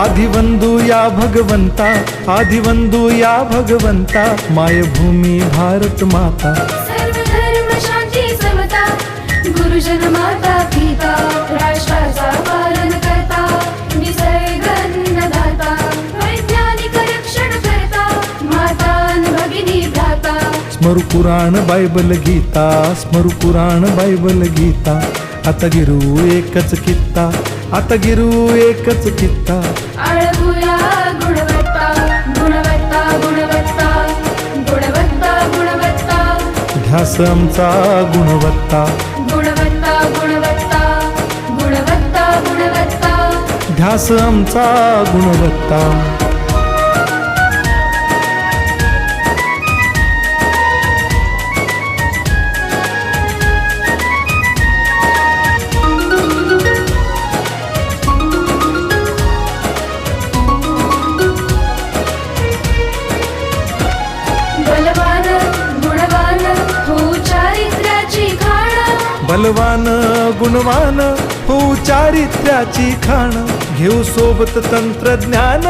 आदिवंदू या भगवंता, आदिवंदू या भगवंता, मायभूमी भारत माता. सर्व धर्म शांती समता, गुरुजन माता पिता, राष्ट्राचा पालन करता, निसर्ग अन्नदाता, वैज्ञानिक रक्षण करता, माता अन भगिनी भ्राता. स्मरू पुराण बायबल गीता, स्मरू पुराण बायबल गीता. आता गिरू एकच कित्ता, आता गिरू एकच कित्ता. आळवूया गुणवत्ता, गुणवत्ता, गुणवत्ता, गुणवत्ता, गुणवत्ता. ध्यास आमचा गुणवत्ता, गुणवत्ता, गुणवत्ता, गुणवत्ता, गुणवत्ता. ध्यास आमचा गुणवत्ता. बलवान गुणवान हो चारित्र्याची खाण. बलवान गुणवान हो चारित्र्याची खाण. घेऊ सोबत तंत्रज्ञान,